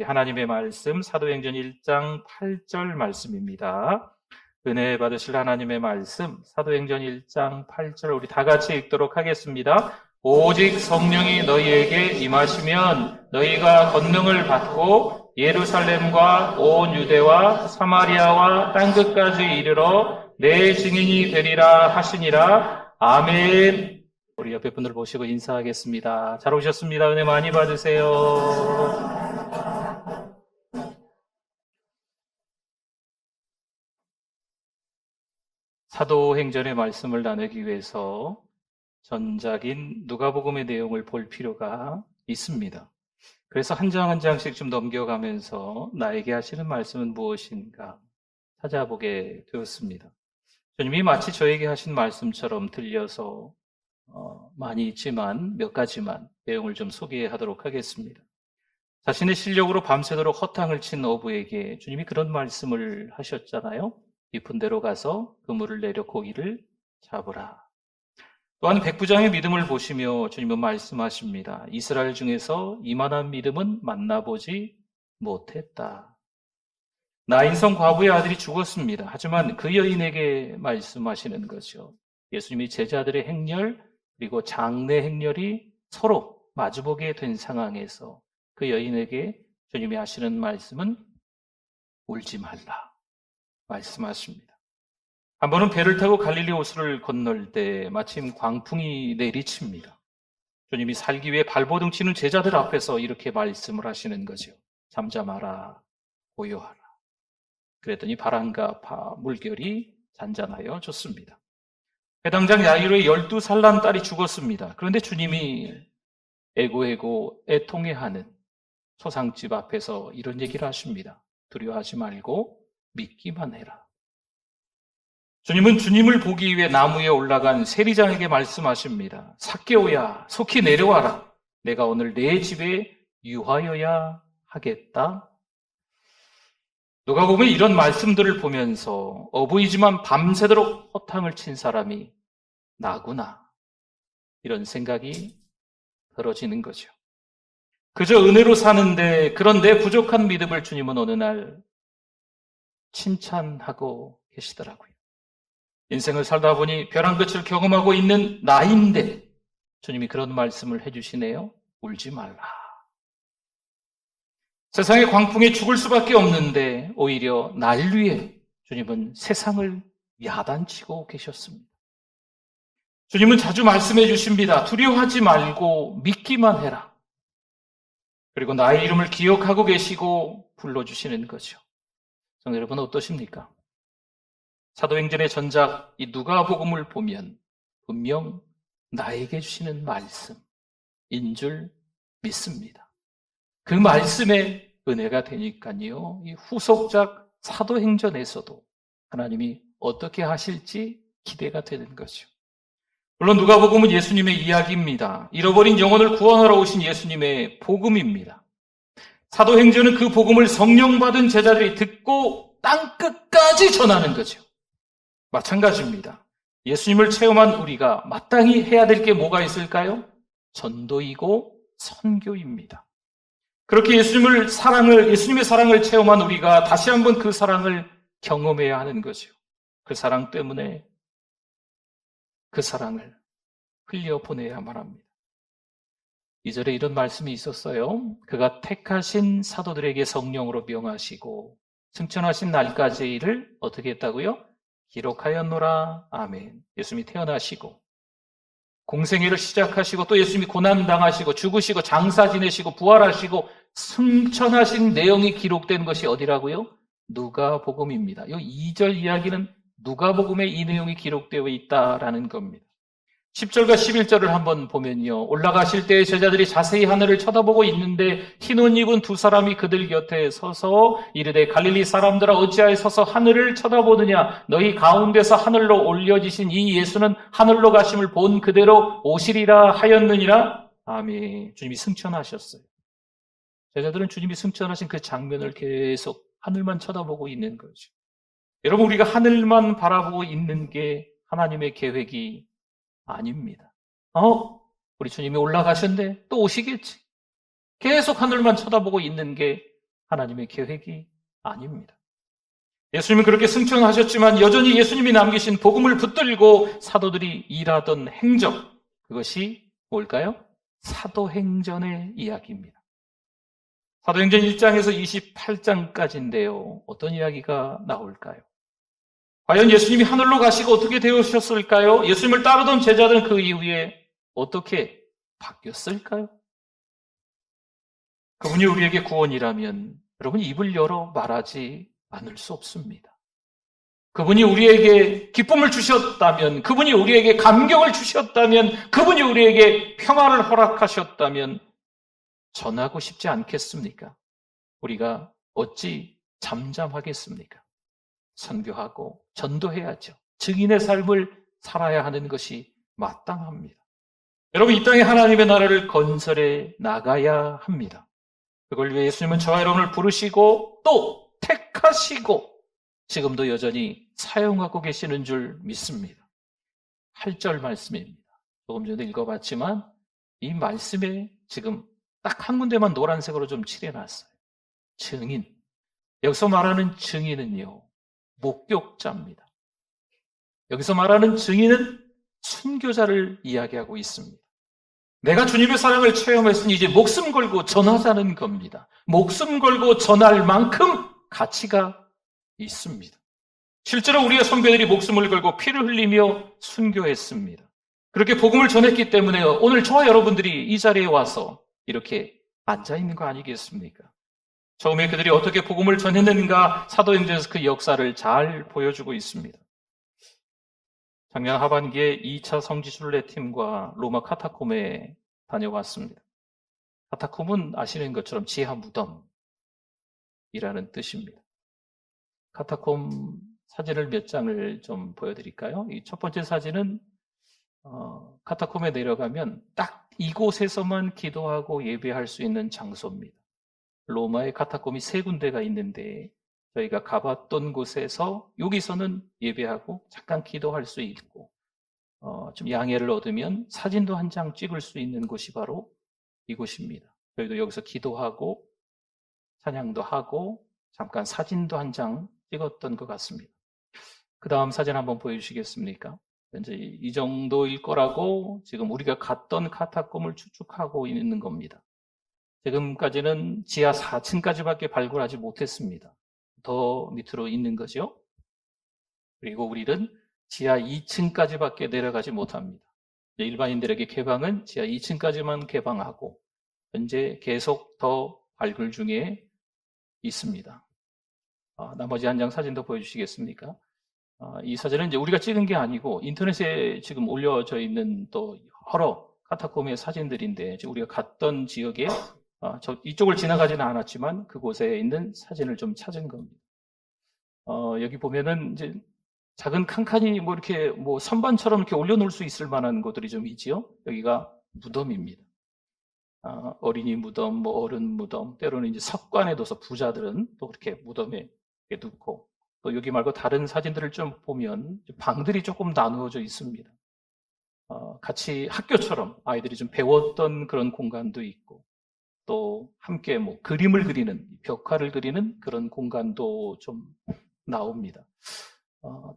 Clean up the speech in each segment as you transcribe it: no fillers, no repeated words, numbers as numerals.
우리 하나님의 말씀 사도행전 1장 8절 말씀입니다. 은혜 받으실 하나님의 말씀 사도행전 1장 8절 우리 다 같이 읽도록 하겠습니다. 오직 성령이 너희에게 임하시면 너희가 권능을 받고 예루살렘과 온 유대와 사마리아와 땅끝까지 이르러 내 증인이 되리라 하시니라. 아멘. 우리 옆에 분들 보시고 인사하겠습니다. 잘 오셨습니다. 은혜 많이 받으세요. 사도행전의 말씀을 나누기 위해서 전작인 누가복음의 내용을 볼 필요가 있습니다. 그래서 한 장 한 장씩 좀 넘겨가면서 나에게 하시는 말씀은 무엇인가 찾아보게 되었습니다. 주님이 마치 저에게 하신 말씀처럼 들려서 많이 있지만 몇 가지만 내용을 좀 소개하도록 하겠습니다. 자신의 실력으로 밤새도록 허탕을 친 어부에게 주님이 그런 말씀을 하셨잖아요. 깊은 데로 가서 그물을 내려 고기를 잡으라. 또한 백부장의 믿음을 보시며 주님은 말씀하십니다. 이스라엘 중에서 이만한 믿음은 만나보지 못했다. 나인성 과부의 아들이 죽었습니다. 하지만 그 여인에게 말씀하시는 거죠. 예수님이 제자들의 행렬 그리고 장래 행렬이 서로 마주보게 된 상황에서 그 여인에게 주님이 하시는 말씀은 울지 말라 말씀하십니다. 한 번은 배를 타고 갈릴리 호수를 건널 때 마침 광풍이 내리칩니다. 주님이 살기 위해 발버둥 치는 제자들 앞에서 이렇게 말씀을 하시는 거죠. 잠잠하라, 고요하라. 그랬더니 바람과 물결이 잔잔하여 졌습니다. 해당장 야이로의 12살 난 딸이 죽었습니다. 그런데 주님이 애고애고 애통해하는 소상집 앞에서 이런 얘기를 하십니다. 두려워하지 말고 믿기만 해라. 주님은 주님을 보기 위해 나무에 올라간 세리장에게 말씀하십니다. 삭개오야, 속히 내려와라. 내가 오늘 내 집에 유하여야 하겠다. 누가 보면 이런 말씀들을 보면서 어부이지만 밤새도록 허탕을 친 사람이 나구나. 이런 생각이 들어지는 거죠. 그저 은혜로 사는데 그런 내 부족한 믿음을 주님은 어느 날 칭찬하고 계시더라고요. 인생을 살다 보니 벼랑 끝을 경험하고 있는 나인데 주님이 그런 말씀을 해주시네요. 울지 말라. 세상의 광풍에 죽을 수밖에 없는데 오히려 날 위해 주님은 세상을 야단치고 계셨습니다. 주님은 자주 말씀해 주십니다. 두려워하지 말고 믿기만 해라. 그리고 나의 이름을 기억하고 계시고 불러주시는 거죠. 성도 여러분 어떠십니까? 사도행전의 전작 이 누가복음을 보면 분명 나에게 주시는 말씀인 줄 믿습니다. 그 말씀에 은혜가 되니까요. 이 후속작 사도행전에서도 하나님이 어떻게 하실지 기대가 되는 거죠. 물론 누가복음은 예수님의 이야기입니다. 잃어버린 영혼을 구원하러 오신 예수님의 복음입니다. 사도행전은 그 복음을 성령 받은 제자들이 듣고 땅끝까지 전하는 거죠. 마찬가지입니다. 예수님을 체험한 우리가 마땅히 해야 될 게 뭐가 있을까요? 전도이고 선교입니다. 그렇게 예수님의 사랑을 체험한 우리가 다시 한번 그 사랑을 경험해야 하는 거죠. 그 사랑 때문에 그 사랑을 흘려보내야만 합니다. 2절에 이런 말씀이 있었어요. 그가 택하신 사도들에게 성령으로 명하시고 승천하신 날까지 일을 어떻게 했다고요? 기록하였노라. 아멘. 예수님이 태어나시고 공생애를 시작하시고 또 예수님이 고난당하시고 죽으시고 장사 지내시고 부활하시고 승천하신 내용이 기록된 것이 어디라고요? 누가복음입니다. 이 2절 이야기는 누가복음에 이 내용이 기록되어 있다라는 겁니다. 10절과 11절을 한번 보면요. 올라가실 때 제자들이 자세히 하늘을 쳐다보고 있는데 흰 옷 입은 두 사람이 그들 곁에 서서 이르되 갈릴리 사람들아 어찌하여 서서 하늘을 쳐다보느냐 너희 가운데서 하늘로 올려지신 이 예수는 하늘로 가심을 본 그대로 오시리라 하였느니라. 아멘. 주님이 승천하셨어요. 제자들은 주님이 승천하신 그 장면을 계속 하늘만 쳐다보고 있는 거죠. 여러분 우리가 하늘만 바라보고 있는 게 하나님의 계획이 아닙니다. 우리 주님이 올라가셨는데 또 오시겠지. 계속 하늘만 쳐다보고 있는 게 하나님의 계획이 아닙니다. 예수님은 그렇게 승천하셨지만 여전히 예수님이 남기신 복음을 붙들고 사도들이 일하던 행적, 그것이 뭘까요? 사도행전의 이야기입니다. 사도행전 1장에서 28장까지인데요. 어떤 이야기가 나올까요? 과연 예수님이 하늘로 가시고 어떻게 되으셨을까요? 예수님을 따르던 제자들은 그 이후에 어떻게 바뀌었을까요? 그분이 우리에게 구원이라면 여러분 입을 열어 말하지 않을 수 없습니다. 그분이 우리에게 기쁨을 주셨다면, 그분이 우리에게 감격을 주셨다면, 그분이 우리에게 평화를 허락하셨다면 전하고 싶지 않겠습니까? 우리가 어찌 잠잠하겠습니까? 선교하고 전도해야죠. 증인의 삶을 살아야 하는 것이 마땅합니다. 여러분, 이 땅에 하나님의 나라를 건설해 나가야 합니다. 그걸 위해 예수님은 저와 여러분을 부르시고 또 택하시고 지금도 여전히 사용하고 계시는 줄 믿습니다. 8절 말씀입니다. 조금 전에 읽어봤지만 이 말씀에 지금 딱 한 군데만 노란색으로 좀 칠해놨어요. 증인. 여기서 말하는 증인은요, 목격자입니다. 여기서 말하는 증인은 순교자를 이야기하고 있습니다. 내가 주님의 사랑을 체험했으니 이제 목숨 걸고 전하자는 겁니다. 목숨 걸고 전할 만큼 가치가 있습니다. 실제로 우리의 선배들이 목숨을 걸고 피를 흘리며 순교했습니다. 그렇게 복음을 전했기 때문에 오늘 저와 여러분들이 이 자리에 와서 이렇게 앉아있는 거 아니겠습니까? 처음에 그들이 어떻게 복음을 전했는가 사도행전에서 그 역사를 잘 보여주고 있습니다. 작년 하반기에 2차 성지순례팀과 로마 카타콤에 다녀왔습니다. 카타콤은 아시는 것처럼 지하 무덤이라는 뜻입니다. 카타콤 사진을 몇 장을 좀 보여드릴까요? 이 첫 번째 사진은 카타콤에 내려가면 딱 이곳에서만 기도하고 예배할 수 있는 장소입니다. 로마의 카타콤이 3군데가 있는데 저희가 가봤던 곳에서 여기서는 예배하고 잠깐 기도할 수 있고 좀 양해를 얻으면 사진도 한 장 찍을 수 있는 곳이 바로 이곳입니다. 저희도 여기서 기도하고 찬양도 하고 잠깐 사진도 한 장 찍었던 것 같습니다. 그 다음 사진 한번 보여주시겠습니까? 이제 이 정도일 거라고 지금 우리가 갔던 카타콤을 추측하고 있는 겁니다. 지금까지는 지하 4층까지밖에 발굴하지 못했습니다. 더 밑으로 있는 거죠. 그리고 우리는 지하 2층까지밖에 내려가지 못합니다. 일반인들에게 개방은 지하 2층까지만 개방하고 현재 계속 더 발굴 중에 있습니다. 나머지 한 장 사진 더 보여주시겠습니까? 이 사진은 이제 우리가 찍은 게 아니고 인터넷에 지금 올려져 있는 또 여러 카타콤의 사진들인데 우리가 갔던 지역에 이쪽을 지나가지는 않았지만 그곳에 있는 사진을 좀 찾은 겁니다. 여기 보면은 이제 작은 칸칸이 뭐 이렇게 뭐 선반처럼 이렇게 올려놓을 수 있을 만한 곳들이 좀 있지요. 여기가 무덤입니다. 어린이 무덤, 뭐 어른 무덤, 때로는 이제 석관에 둬서 부자들은 또 그렇게 무덤에 이렇게 눕고 또 여기 말고 다른 사진들을 좀 보면 방들이 조금 나누어져 있습니다. 같이 학교처럼 아이들이 좀 배웠던 그런 공간도 있고 또 함께 뭐 그림을 그리는, 벽화를 그리는 그런 공간도 좀 나옵니다.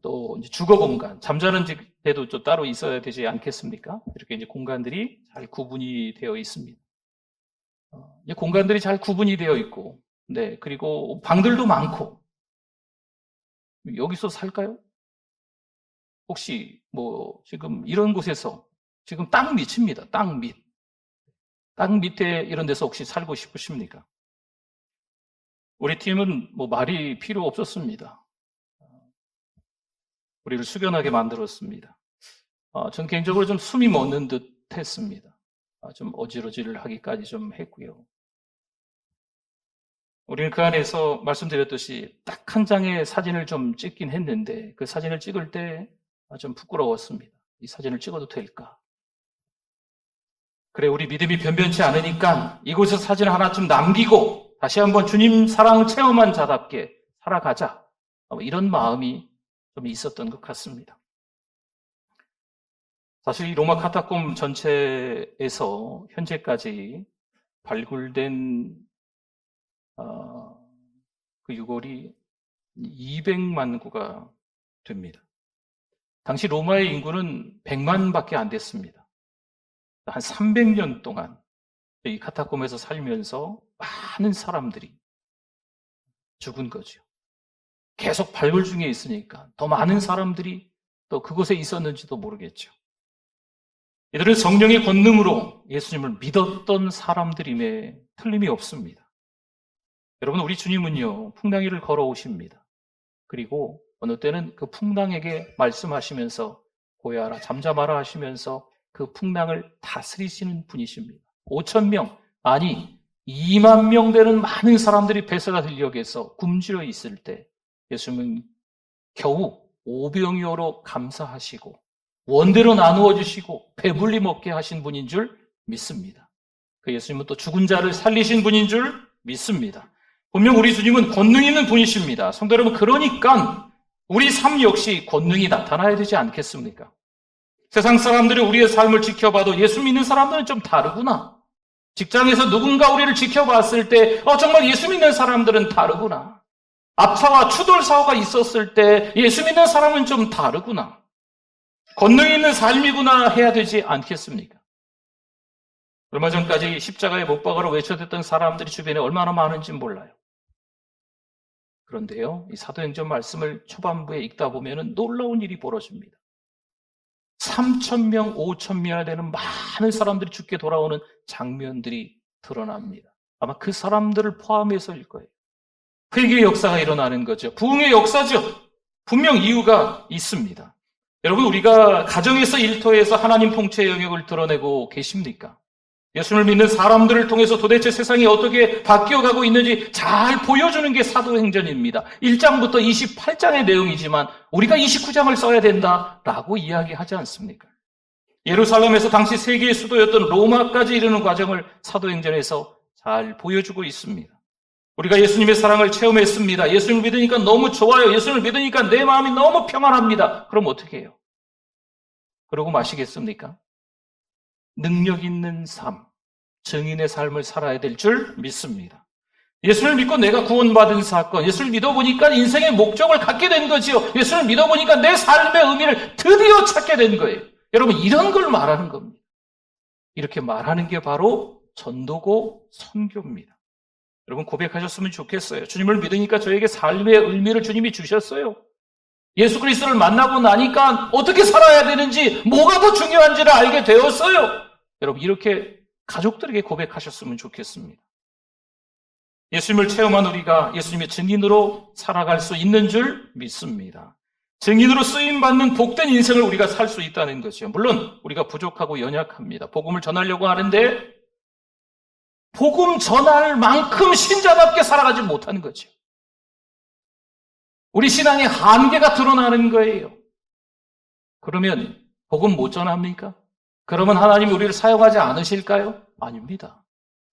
또 이제 주거 공간, 잠자는 데도 좀 따로 있어야 되지 않겠습니까? 이렇게 이제 공간들이 잘 구분이 되어 있습니다. 이제 공간들이 잘 구분이 되어 있고, 네, 그리고 방들도 많고, 여기서 살까요? 혹시 뭐 지금 이런 곳에서 지금 땅 밑입니다. 땅 밑. 땅 밑에 이런 데서 혹시 살고 싶으십니까? 우리 팀은 뭐 말이 필요 없었습니다. 우리를 숙연하게 만들었습니다. 전 개인적으로 좀 숨이 멎는 듯 했습니다. 좀 어지러질하기까지 좀 했고요. 우리는 그 안에서 말씀드렸듯이 딱 한 장의 사진을 좀 찍긴 했는데 그 사진을 찍을 때 좀 부끄러웠습니다. 이 사진을 찍어도 될까? 그래, 우리 믿음이 변변치 않으니까 이곳에서 사진 하나쯤 남기고 다시 한번 주님 사랑 체험한 자답게 살아가자. 이런 마음이 좀 있었던 것 같습니다. 사실 이 로마 카타콤 전체에서 현재까지 발굴된 그 유골이 200만 구가 됩니다. 당시 로마의 인구는 100만밖에 안 됐습니다. 한 300년 동안 이 카타콤에서 살면서 많은 사람들이 죽은 거죠. 계속 발굴 중에 있으니까 더 많은 사람들이 또 그곳에 있었는지도 모르겠죠. 이들은 성령의 권능으로 예수님을 믿었던 사람들임에 틀림이 없습니다. 여러분, 우리 주님은요, 풍랑위를 걸어오십니다. 그리고 어느 때는 그 풍랑에게 말씀하시면서 고야하라 잠잠하라 하시면서 그 풍랑을 다스리시는 분이십니다. 5,000명, 아니 2만 명 되는 많은 사람들이 베세다 들녘에서 굶주려 있을 때 예수님은 겨우 오병이어로 감사하시고 원대로 나누어 주시고 배불리 먹게 하신 분인 줄 믿습니다. 그 예수님은 또 죽은 자를 살리신 분인 줄 믿습니다. 분명 우리 주님은 권능 있는 분이십니다. 성도 여러분, 그러니까 우리 삶 역시 권능이 나타나야 되지 않겠습니까? 세상 사람들이 우리의 삶을 지켜봐도 예수 믿는 사람들은 좀 다르구나. 직장에서 누군가 우리를 지켜봤을 때 정말 예수 믿는 사람들은 다르구나. 앞차와 추돌 사고가 있었을 때 예수 믿는 사람은 좀 다르구나. 권능 있는 삶이구나 해야 되지 않겠습니까? 얼마 전까지 십자가에 못 박아로 외쳐댔던 사람들이 주변에 얼마나 많은지 몰라요. 그런데요, 이 사도행전 말씀을 초반부에 읽다 보면 놀라운 일이 벌어집니다. 3,000명, 5,000명이나 되는 많은 사람들이 죽게 돌아오는 장면들이 드러납니다. 아마 그 사람들을 포함해서일 거예요. 회개의 역사가 일어나는 거죠. 부흥의 역사죠. 분명 이유가 있습니다. 여러분, 우리가 가정에서 일터에서 하나님 통치의 영역을 드러내고 계십니까? 예수를 믿는 사람들을 통해서 도대체 세상이 어떻게 바뀌어가고 있는지 잘 보여주는 게 사도행전입니다. 1장부터 28장의 내용이지만 우리가 29장을 써야 된다라고 이야기하지 않습니까? 예루살렘에서 당시 세계의 수도였던 로마까지 이르는 과정을 사도행전에서 잘 보여주고 있습니다. 우리가 예수님의 사랑을 체험했습니다. 예수님을 믿으니까 너무 좋아요. 예수님을 믿으니까 내 마음이 너무 평안합니다. 그럼 어떻게 해요? 그러고 마시겠습니까? 능력 있는 삶, 증인의 삶을 살아야 될 줄 믿습니다. 예수를 믿고 내가 구원받은 사건, 예수를 믿어보니까 인생의 목적을 갖게 된 거지요. 예수를 믿어보니까 내 삶의 의미를 드디어 찾게 된 거예요. 여러분, 이런 걸 말하는 겁니다. 이렇게 말하는 게 바로 전도고 선교입니다. 여러분, 고백하셨으면 좋겠어요. 주님을 믿으니까 저에게 삶의 의미를 주님이 주셨어요. 예수 그리스도를 만나고 나니까 어떻게 살아야 되는지, 뭐가 더 중요한지를 알게 되었어요. 여러분, 이렇게 가족들에게 고백하셨으면 좋겠습니다. 예수님을 체험한 우리가 예수님의 증인으로 살아갈 수 있는 줄 믿습니다. 증인으로 쓰임받는 복된 인생을 우리가 살 수 있다는 거죠. 물론 우리가 부족하고 연약합니다. 복음을 전하려고 하는데 복음 전할 만큼 신자답게 살아가지 못하는 거죠. 우리 신앙의 한계가 드러나는 거예요. 그러면 복음 못 전합니까? 그러면 하나님이 우리를 사용하지 않으실까요? 아닙니다.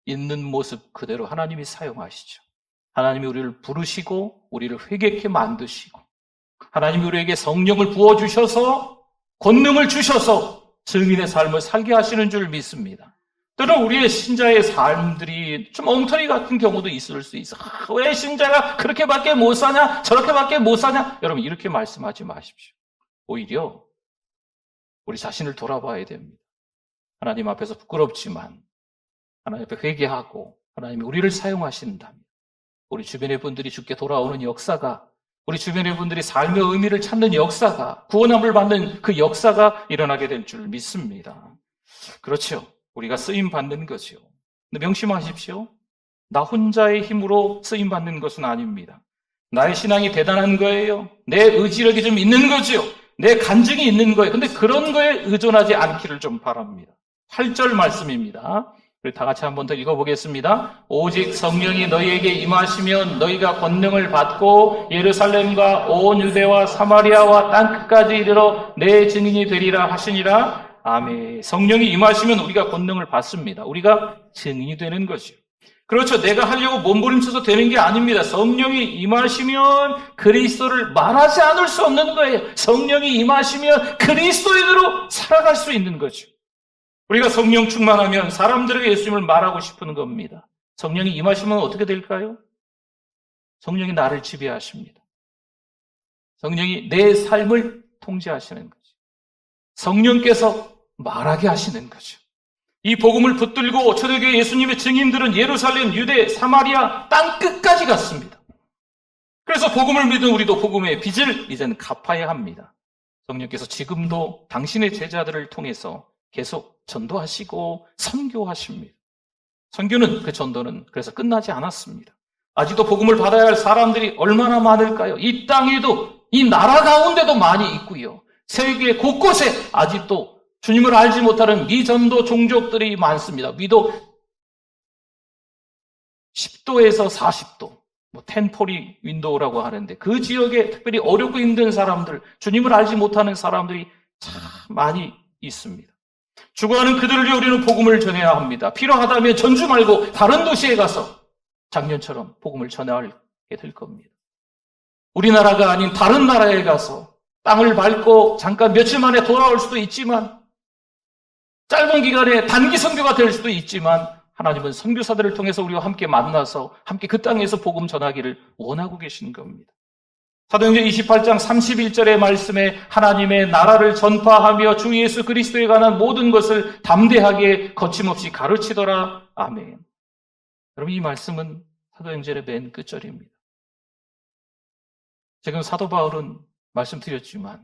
있는 모습 그대로 하나님이 사용하시죠. 하나님이 우리를 부르시고 우리를 회개케 만드시고 하나님이 우리에게 성령을 부어주셔서 권능을 주셔서 증인의 삶을 살게 하시는 줄 믿습니다. 때로는 우리의 신자의 삶들이 좀 엉터리 같은 경우도 있을 수 있어. 왜 신자가 그렇게밖에 못 사냐? 저렇게밖에 못 사냐? 여러분, 이렇게 말씀하지 마십시오. 오히려 우리 자신을 돌아봐야 됩니다. 하나님 앞에서 부끄럽지만 하나님 앞에 회개하고 하나님이 우리를 사용하신다면 우리 주변의 분들이 주께 돌아오는 역사가, 우리 주변의 분들이 삶의 의미를 찾는 역사가, 구원함을 받는 그 역사가 일어나게 될 줄 믿습니다. 그렇죠. 우리가 쓰임받는 거죠. 근데 명심하십시오. 나 혼자의 힘으로 쓰임받는 것은 아닙니다. 나의 신앙이 대단한 거예요. 내 의지력이 좀 있는 거죠. 내 간증이 있는 거예요. 근데 그런 거에 의존하지 않기를 좀 바랍니다. 8절 말씀입니다. 우리 다 같이 한 번 더 읽어보겠습니다. 오직 성령이 너희에게 임하시면 너희가 권능을 받고 예루살렘과 온 유대와 사마리아와 땅끝까지 이르러 내 증인이 되리라 하시니라. 아멘. 성령이 임하시면 우리가 권능을 받습니다. 우리가 증인이 되는 것이요. 그렇죠. 내가 하려고 몸부림쳐서 되는 게 아닙니다. 성령이 임하시면 그리스도를 말하지 않을 수 없는 거예요. 성령이 임하시면 그리스도인으로 살아갈 수 있는 거죠. 우리가 성령 충만하면 사람들에게 예수님을 말하고 싶은 겁니다. 성령이 임하시면 어떻게 될까요? 성령이 나를 지배하십니다. 성령이 내 삶을 통제하시는 거죠. 성령께서 말하게 하시는 거죠. 이 복음을 붙들고 초대교회 예수님의 증인들은 예루살렘, 유대, 사마리아 땅 끝까지 갔습니다. 그래서 복음을 믿은 우리도 복음의 빚을 이제는 갚아야 합니다. 성령께서 지금도 당신의 제자들을 통해서 계속 전도하시고 선교하십니다. 선교는, 그 전도는 그래서 끝나지 않았습니다. 아직도 복음을 받아야 할 사람들이 얼마나 많을까요? 이 땅에도, 이 나라 가운데도 많이 있고요. 세계 곳곳에 아직도 주님을 알지 못하는 미전도 종족들이 많습니다. 미도 10도에서 40도, 텐포리 윈도우라고 하는데 그 지역에 특별히 어렵고 힘든 사람들, 주님을 알지 못하는 사람들이 참 많이 있습니다. 죽어가는 그들을 위해 우리는 복음을 전해야 합니다. 필요하다면 전주 말고 다른 도시에 가서 작년처럼 복음을 전하게 될 겁니다. 우리나라가 아닌 다른 나라에 가서 땅을 밟고 잠깐 며칠 만에 돌아올 수도 있지만, 짧은 기간에 단기 선교가 될 수도 있지만, 하나님은 선교사들을 통해서 우리와 함께 만나서 함께 그 땅에서 복음 전하기를 원하고 계신 겁니다. 사도행전 28장 31절의 말씀에 하나님의 나라를 전파하며 주 예수 그리스도에 관한 모든 것을 담대하게 거침없이 가르치더라. 아멘. 여러분, 이 말씀은 사도행전의 맨 끝절입니다. 지금 사도 바울은 말씀드렸지만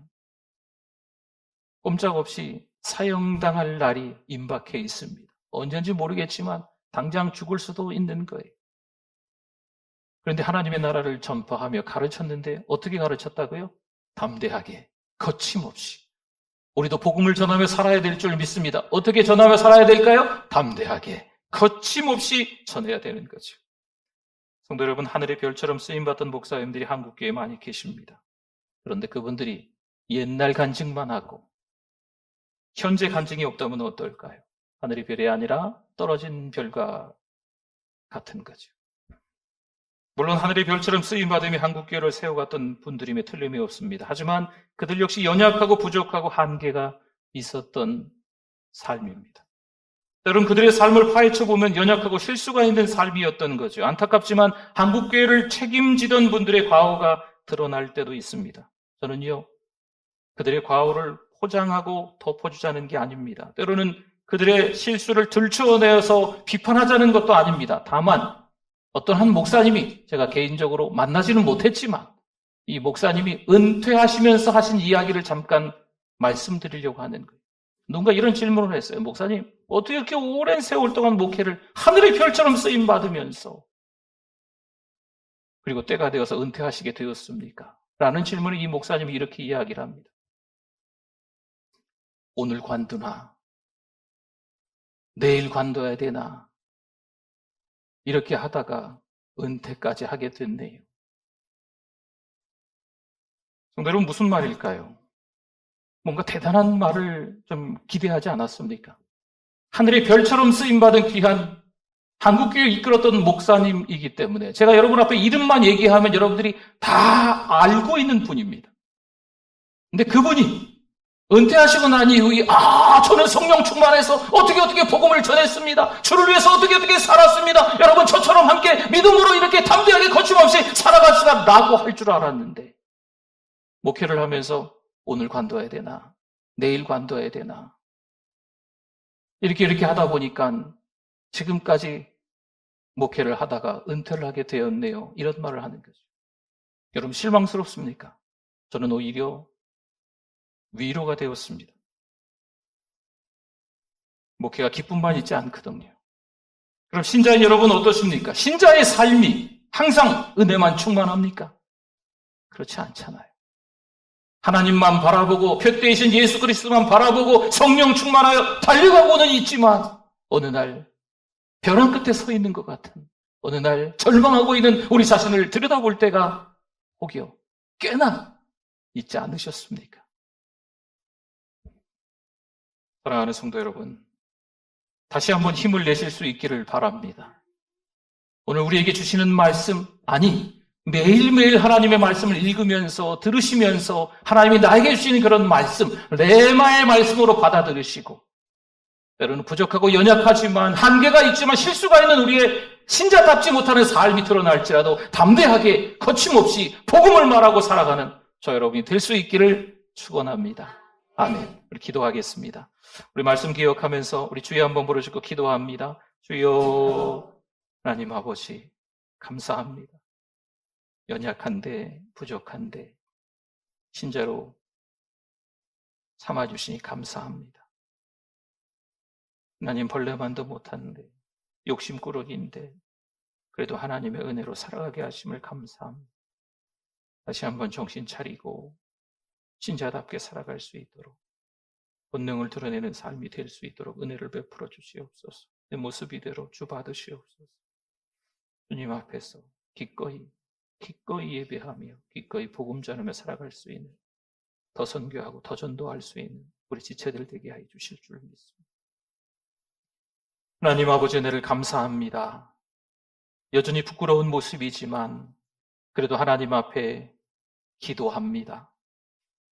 꼼짝없이 사형당할 날이 임박해 있습니다. 언젠지 모르겠지만 당장 죽을 수도 있는 거예요. 그런데 하나님의 나라를 전파하며 가르쳤는데 어떻게 가르쳤다고요? 담대하게, 거침없이. 우리도 복음을 전하며 살아야 될 줄 믿습니다. 어떻게 전하며 살아야 될까요? 담대하게, 거침없이 전해야 되는 거죠. 성도 여러분, 하늘의 별처럼 쓰임받던 목사님들이 한국교회에 많이 계십니다. 그런데 그분들이 옛날 간증만 하고 현재 간증이 없다면 어떨까요? 하늘의 별이 아니라 떨어진 별과 같은 거죠. 물론 하늘의 별처럼 쓰임받으며 한국교회를 세워갔던 분들임에 틀림이 없습니다. 하지만 그들 역시 연약하고 부족하고 한계가 있었던 삶입니다. 여러분, 그들의 삶을 파헤쳐보면 연약하고 실수가 있는 삶이었던 거죠. 안타깝지만 한국교회를 책임지던 분들의 과오가 드러날 때도 있습니다. 저는요, 그들의 과오를 포장하고 덮어주자는 게 아닙니다. 때로는 그들의 실수를 들추어내어서 비판하자는 것도 아닙니다. 다만 어떤 한 목사님이, 제가 개인적으로 만나지는 못했지만 이 목사님이 은퇴하시면서 하신 이야기를 잠깐 말씀드리려고 하는 거예요. 누군가 이런 질문을 했어요. 목사님, 어떻게 이렇게 오랜 세월 동안 목회를 하늘의 별처럼 쓰임받으면서 그리고 때가 되어서 은퇴하시게 되었습니까? 라는 질문에 이 목사님이 이렇게 이야기를 합니다. 오늘 관두나 내일 관둬야 되나 이렇게 하다가 은퇴까지 하게 됐네요. 성도 여러분, 무슨 말일까요? 뭔가 대단한 말을 좀 기대하지 않았습니까? 하늘의 별처럼 쓰임받은 귀한 한국교회를 이끌었던 목사님이기 때문에 제가 여러분 앞에 이름만 얘기하면 여러분들이 다 알고 있는 분입니다. 근데 그분이 은퇴하시고 난 이후에 저는 성령 충만해서 어떻게 복음을 전했습니다. 주를 위해서 어떻게 살았습니다. 여러분, 저처럼 함께 믿음으로 이렇게 담대하게 거침없이 살아갑시다 라고 할 줄 알았는데 목회를 하면서 오늘 관둬야 되나 내일 관둬야 되나 이렇게 하다 보니까 지금까지 목회를 하다가 은퇴를 하게 되었네요. 이런 말을 하는 거죠. 여러분, 실망스럽습니까? 저는 오히려 위로가 되었습니다. 목회가 기쁨만 있지 않거든요. 그럼 신자인 여러분 어떠십니까? 신자의 삶이 항상 은혜만 충만합니까? 그렇지 않잖아요. 하나님만 바라보고 표대이신 예수 그리스도만 바라보고 성령 충만하여 달려가고는 있지만 어느 날 벼랑 끝에 서 있는 것 같은, 어느 날 절망하고 있는 우리 자신을 들여다볼 때가 혹여 꽤나 있지 않으셨습니까? 사랑하는 성도 여러분, 다시 한번 힘을 내실 수 있기를 바랍니다. 오늘 우리에게 주시는 말씀, 매일매일 하나님의 말씀을 읽으면서 들으시면서 하나님이 나에게 주시는 그런 말씀, 레마의 말씀으로 받아들이시고, 때로는 부족하고 연약하지만 한계가 있지만 실수가 있는 우리의 신자답지 못하는 삶이 드러날지라도 담대하게 거침없이 복음을 말하고 살아가는 저 여러분이 될 수 있기를 축원합니다. 아멘. 우리 기도하겠습니다. 우리 말씀 기억하면서 우리 주여 한번 부르시고 기도합니다. 주여, 하나님 아버지 감사합니다. 연약한데 부족한데 신자로 삼아주시니 감사합니다. 하나님 벌레만도 못하는데 욕심꾸러기인데 그래도 하나님의 은혜로 살아가게 하심을 감사합니다. 다시 한번 정신 차리고 신자답게 살아갈 수 있도록 본능을 드러내는 삶이 될 수 있도록 은혜를 베풀어 주시옵소서. 내 모습 이대로 주 받으시옵소서. 주님 앞에서 기꺼이 예배하며 기꺼이 복음 전하며 살아갈 수 있는, 더 선교하고 더 전도할 수 있는 우리 지체들 되게 하여 주실 줄 믿습니다. 하나님 아버지 은혜를 감사합니다. 여전히 부끄러운 모습이지만 그래도 하나님 앞에 기도합니다.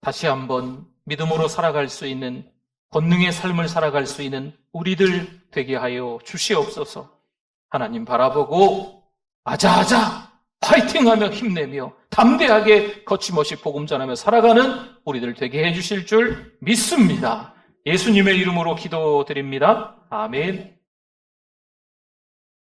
다시 한번 믿음으로 살아갈 수 있는, 권능의 삶을 살아갈 수 있는 우리들 되게 하여 주시옵소서. 하나님 바라보고 아자아자 파이팅하며 힘내며 담대하게 거침없이 복음 전하며 살아가는 우리들 되게 해주실 줄 믿습니다. 예수님의 이름으로 기도드립니다. 아멘.